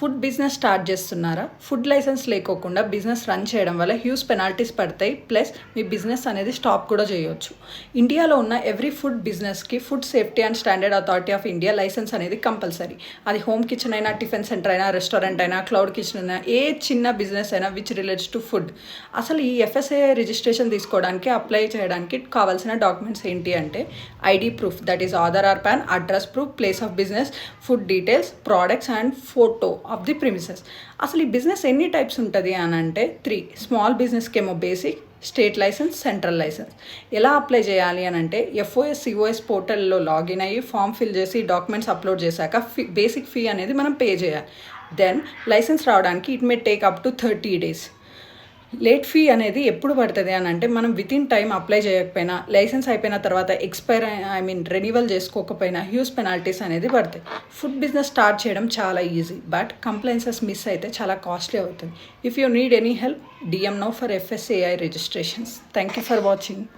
Food business start చేస్తున్నారా? Food licence లేకోకుండా business run చేయడం వల్ల హ్యూజ్ పెనాల్టీస్ పడతాయి. ప్లస్ మీ బిజినెస్ అనేది స్టాప్ కూడా చేయొచ్చు. ఇండియాలో ఉన్న ఎవ్రీ ఫుడ్ బిజినెస్కి food safety and standard authority of India licence అనేది కంపల్సరీ. అది హోమ్ కిచెన్ అయినా, టిఫిన్ సెంటర్ అయినా, రెస్టారెంట్ అయినా, క్లౌడ్ కిచెన్ అయినా, ఏ చిన్న బిజినెస్ అయినా విచ్ రిలేట్స్ టు ఫుడ్. అసలు ఈ ఎఫ్ఎస్ఏ రిజిస్ట్రేషన్ తీసుకోవడానికి, అప్లై చేయడానికి కావాల్సిన డాక్యుమెంట్స్ ఏంటి అంటే ID proof, that is Aadhaar or PAN, address proof, place of business, food details, products and photo of the premises. అసలు ఈ బిజినెస్ ఎన్ని టైప్స్ ఉంటుంది అని అంటే 3. స్మాల్ బిజినెస్కి ఏమో basic, state licence, central licence. ఎలా అప్లై చేయాలి అని అంటే FOS పోర్టల్లో లాగిన్ అయ్యి ఫామ్ ఫిల్ చేసి డాక్యుమెంట్స్ అప్లోడ్ చేశాక బేసిక్ ఫీ అనేది మనం పే చేయాలి. దెన్ లైసెన్స్ రావడానికి it may take up to 30 days. Late fee అనేది ఎప్పుడు పడుతుంది అని అంటే మనం వితిన్ టైం అప్లై చేయకపోయినా, లైసెన్స్ అయిపోయిన తర్వాత రెన్యువల్ చేసుకోకపోయినా హ్యూజ్ పెనాల్టీస్ అనేది పడతాయి. ఫుడ్ బిజినెస్ స్టార్ట్ చేయడం చాలా ఈజీ, బట్ కంప్లైన్సెస్ మిస్ అయితే చాలా కాస్ట్లీ అవుతుంది. If you need any help, DM now for FSAI registrations. Thank you for watching.